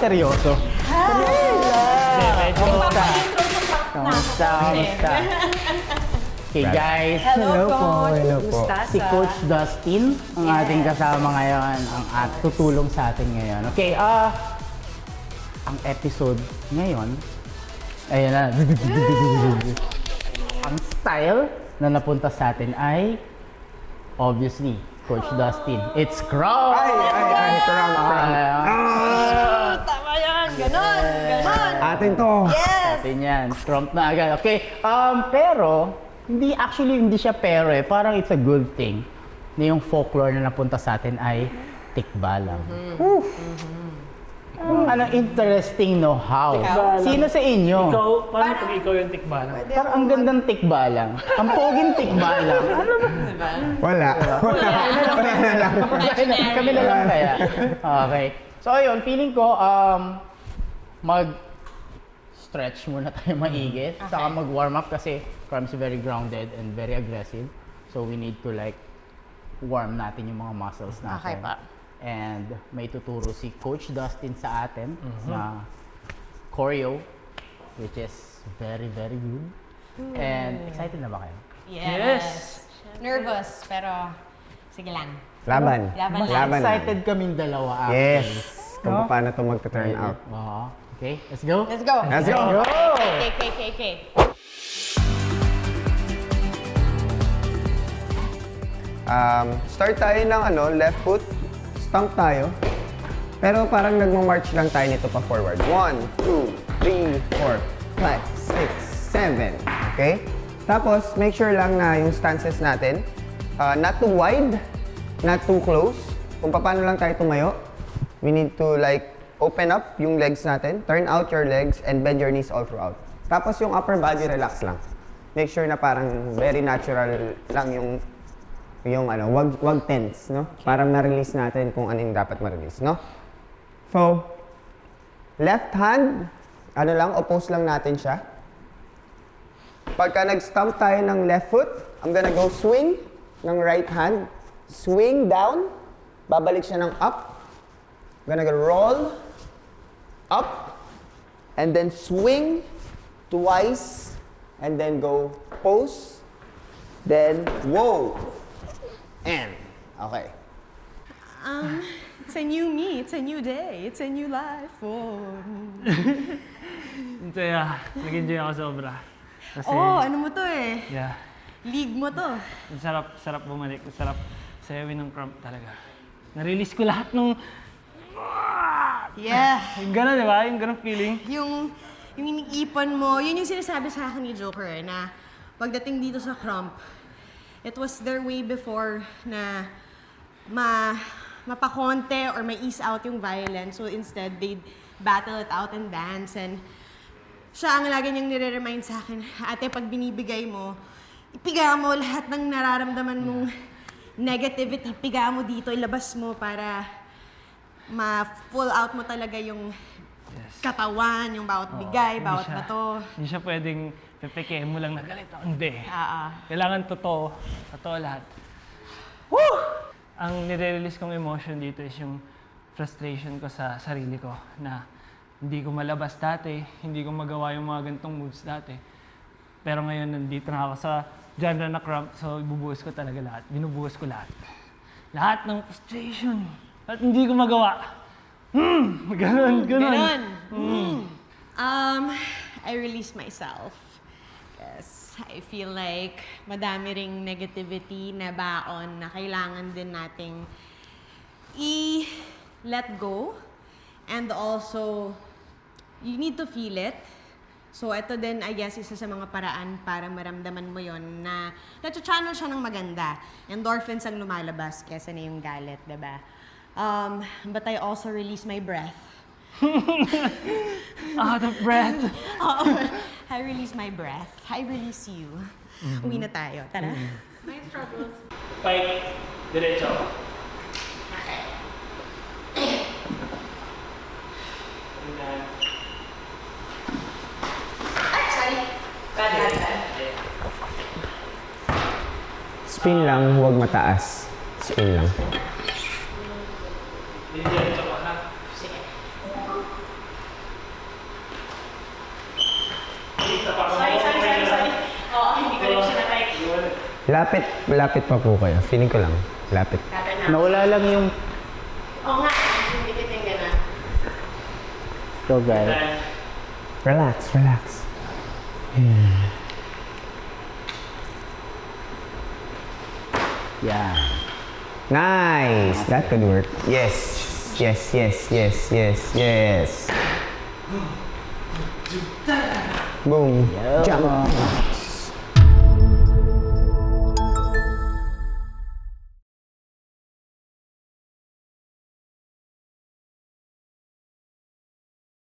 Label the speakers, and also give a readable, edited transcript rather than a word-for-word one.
Speaker 1: seryoso.
Speaker 2: Kamusta?
Speaker 1: Kamusta? Okay guys,
Speaker 2: Hello po.
Speaker 3: Hello po.
Speaker 1: si Coach Dustin ang ating kasama ngayon, ang tutulong sa atin ngayon. Okay, ang episode ngayon, ayun na. Ang style na napunta sa atin ay, obviously, Coach Dustin. It's Crown!
Speaker 3: Crown.
Speaker 2: Tama yan! Ganon!
Speaker 3: Atin to.
Speaker 2: Yes!
Speaker 1: Atin yan, prompt na agad. Okay, pero, hindi siya pero eh. Parang it's a good thing na yung folklore na napunta sa atin ay tikbalang. Anong interesting know-how. Sino sa inyo?
Speaker 4: Ikaw, paano pag ikaw yung tikbalang?
Speaker 1: Parang ang gandang tikbalang. Ang poging tikbalang. Ano ba?
Speaker 3: Wala na lang.
Speaker 1: Kami na lang kaya. Okay. So ayun, feeling ko, stretch muna tayo maigit. Saka mag-warm up kasi Crumb's very grounded and very aggressive. So we need to like warm natin yung mga muscles natin.
Speaker 2: Okay pa.
Speaker 1: And may tuturo si Coach Dustin sa atin na choreo, which is very, very good. And excited na ba kayo?
Speaker 2: Yes! Nervous, pero sige lang.
Speaker 3: Laban.
Speaker 2: Laban lang.
Speaker 3: Laban.
Speaker 1: Excited kaming dalawa actually.
Speaker 3: Yes. Kung paano to magta-turn out.
Speaker 1: Okay, let's go.
Speaker 2: Let's go!
Speaker 3: Let's go.
Speaker 2: Okay.
Speaker 3: Start tayo ng left foot. Stomp tayo. Pero parang nagmamarch lang tayo nito pa forward. 1, 2, 3, 4, 5, 6, 7. Okay? Tapos, make sure lang na yung stances natin, not too wide, not too close. Kung paano lang tayo tumayo, we need to like open up yung legs natin, turn out your legs, and bend your knees all throughout. Tapos yung upper body, relax lang. Make sure na parang very natural lang yung wag tense, no? Para ma-release natin kung ano yung dapat ma-release, no? So, left hand, oppose lang natin siya. Pagka nag-stomp tayo ng left foot, I'm gonna go swing ng right hand, swing down, babalik siya ng up, I'm gonna go roll, up, and then swing twice, and then go pose, then whoa. And, okay.
Speaker 2: It's a new me, it's a new day, it's a new life. Oh,
Speaker 4: Nag-enjoy ako sobra. Kasi,
Speaker 2: ano mo to eh?
Speaker 4: yeah,
Speaker 2: League mo to.
Speaker 4: ang sarap bumalik. Ang sarap sayawin ng Crump talaga. Na-release ko lahat ng...
Speaker 2: Yeah.
Speaker 4: Yung gano'n, di ba? Yung gano'n feeling.
Speaker 2: Yung iniipon mo, yun yung sinasabi sa akin ni Joker na pagdating dito sa Crump, it was their way before na mapakonte or ma-ease out yung violence. So instead, they'd battle it out and dance. And siya ang lagi niyang nire-remind sa akin, ate, pag binibigay mo, ipiga mo lahat ng nararamdaman mong negativity, ipiga mo dito, ilabas mo para ma-full out mo talaga yung katawan, yung bawat bigay, bawat bato.
Speaker 4: Hindi siya pwedeng pepeke mo lang na galit. Hindi.
Speaker 2: Ah.
Speaker 4: Kailangan totoo. Totoo lahat. Woo! Ang nire-release kong emotion dito is yung frustration ko sa sarili ko na hindi ko malabas dati, hindi ko magawa yung mga ganitong moves dati. Pero ngayon nandito na ako sa genre na Crump, so ibubuhos ko talaga lahat. Binubuhos ko lahat. Lahat ng frustration. At hindi ko magawa. Ganon.
Speaker 2: I release myself. Yes, I feel like madami ring negativity na baon na kailangan din nating i-let go. And also, you need to feel it. So, ito din, I guess, isa sa mga paraan para maramdaman mo yon na na-channel siya ng maganda. Endorphins ang lumalabas kesa na yung galit, diba? But I also release my breath.
Speaker 4: Out of breath.
Speaker 2: I release my breath. I release you. Uwi na tayo. Tara. My struggles.
Speaker 4: Pike, diretso.
Speaker 2: Ay, sorry. Bad.
Speaker 3: Spin lang, huwag mataas. Spin lang.
Speaker 4: Diretso ka na.
Speaker 2: Sige. Sorry. Oo, hindi ko rin siya na-type.
Speaker 3: Lapit pa po kayo. Feeling ko lang. Lapit.
Speaker 2: Kapit na.
Speaker 1: Nawala lang yung...
Speaker 2: Oo nga, hindi kita yung gano'n.
Speaker 1: So guys.
Speaker 3: Relax.
Speaker 1: Yan.
Speaker 3: Nice! That could work. Yes. Boom.
Speaker 1: Yo.
Speaker 3: Jump.